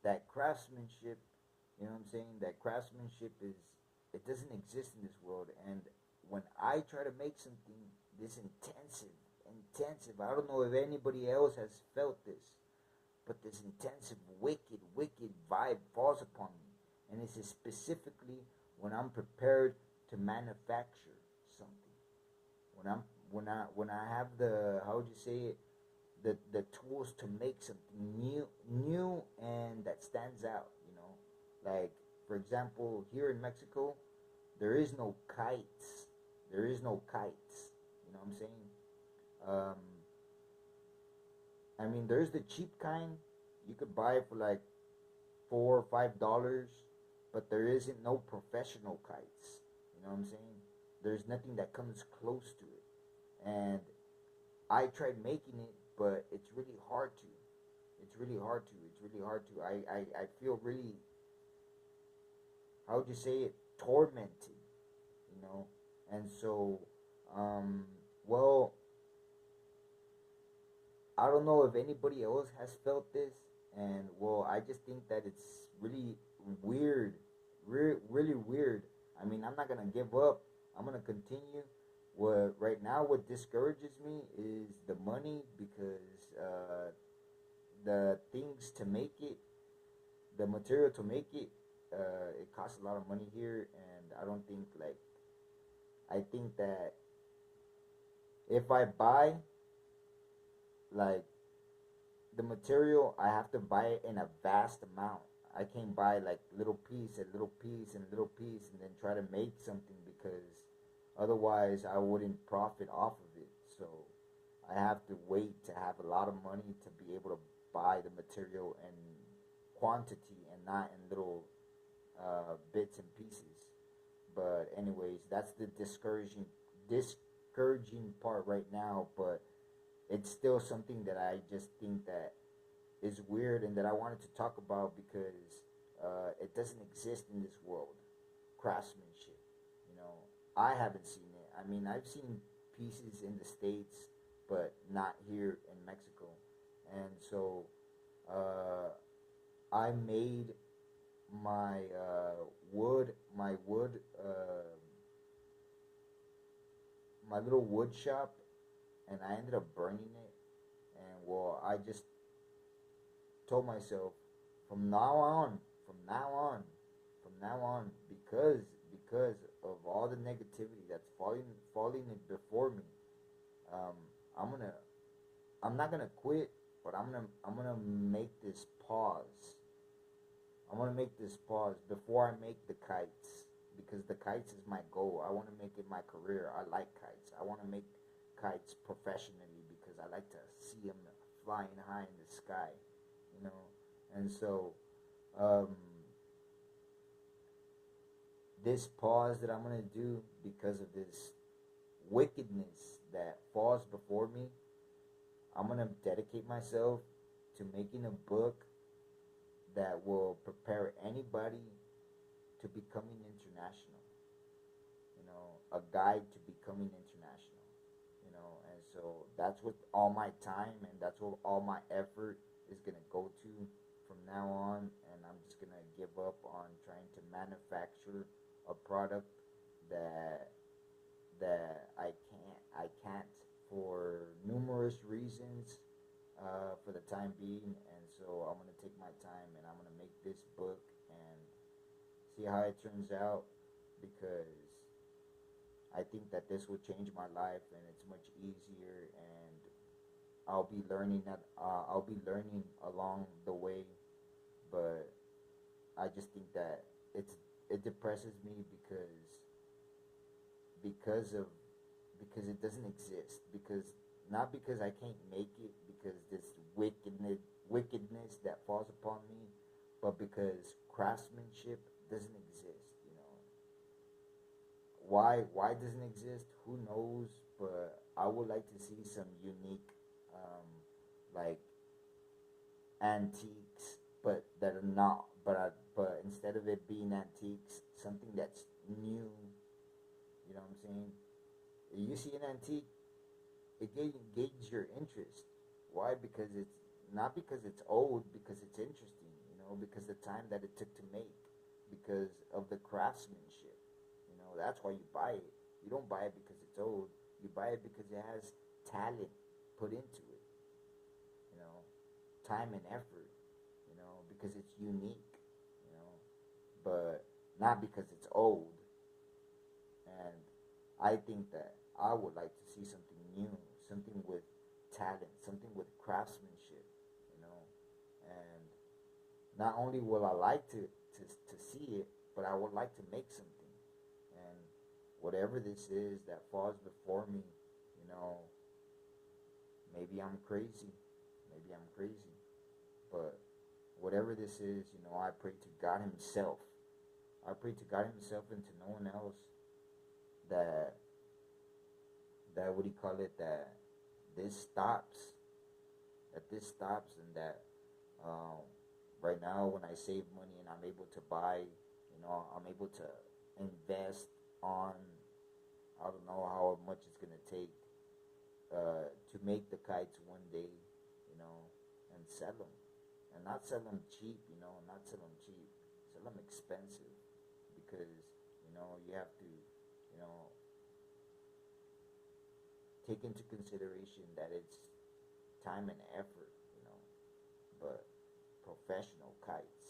that craftsmanship, you know what I'm saying? That craftsmanship is, it doesn't exist in this world. And when I try to make something this intensive, I don't know if anybody else has felt this, but this intensive, wicked vibe falls upon me. And this is specifically when I'm prepared to manufacture something. When I have the, how would you say it, the tools to make something new and that stands out. Like, for example, here in Mexico, there is no kites. There is no kites. You know what I'm saying? Um, I mean, there's the cheap kind. You could buy it for like $4 or $5, but there isn't no professional kites. You know what I'm saying? There's nothing that comes close to it. And I tried making it, but it's really hard to. It's really hard to. It's really hard to. I feel really, how would you say it, tormented, you know? And so, um, well, I don't know if anybody else has felt this, and well, I just think that it's really weird, really weird. I mean, I'm not gonna give up. I'm gonna continue. What right now, what discourages me is the money, because the things to make it, the material to make it, it costs a lot of money here, and I don't think like, I think that if I buy like the material, I have to buy it in a vast amount. I can't buy like little piece and little piece and little piece and then try to make something, because otherwise I wouldn't profit off of it. So I have to wait to have a lot of money to be able to buy the material in quantity and not in little bits and pieces. But anyways, that's the discouraging part right now. But it's still something that I just think that is weird and that I wanted to talk about, because it doesn't exist in this world. Craftsmanship, you know, I haven't seen it. I mean, I've seen pieces in the States, but not here in Mexico. And so uh, I made my wood, my little wood shop, and I ended up burning it. And well, I just told myself, from now on, from now on, from now on, because of all the negativity that's falling in before me, um, I'm gonna I'm not gonna quit, but I'm gonna make this pause. I'm gonna make this pause before I make the kites, because the kites is my goal. I want to make it my career. I like kites. I want to make kites professionally, because I like to see them flying high in the sky, you know. And so, um, this pause that I'm gonna do, because of this wickedness that falls before me, I'm gonna dedicate myself to making a book that will prepare anybody to becoming international. You know, a guide to becoming international. You know, and so that's what all my time and that's what all my effort is gonna go to from now on. And I'm just gonna give up on trying to manufacture a product that I can't for numerous reasons, for the time being. And so I'm gonna take my time and I'm gonna make this book and see how it turns out, because I think that this will change my life and it's much easier, and I'll be learning along the way. But I just think that it depresses me, because of because it doesn't exist, because not because I can't make it, because this wickedness that falls upon me, but because craftsmanship doesn't exist. You know, why it doesn't exist? Who knows? But I would like to see some unique, like antiques, but that are not. But instead of it being antiques, something that's new. You know what I'm saying? You see an antique, it gauges your interest. Why? Because it's not because it's old, because it's interesting. You because the time that it took to make, because of the craftsmanship. That's why you buy it. You don't buy it because it's old. You buy it because it has talent put into it. You know, time and effort. Because it's unique. But not because it's old. And I think that I would like to see something new, something with talent, something with craftsmanship. And not only will I like to see it, but I would like to make something. And whatever this is that falls before me, you know, maybe I'm crazy. Maybe I'm crazy. But whatever this is, I pray to God Himself. I pray to God Himself and to no one else that what do you call it, that this stops. That this stops, and that right now when I save money and I'm able to buy, I'm able to invest on, I don't know how much it's gonna take to make the kites one day, and sell them, and not sell them cheap, not sell them cheap, sell them expensive, because you have to, take into consideration that it's time and effort, but professional kites.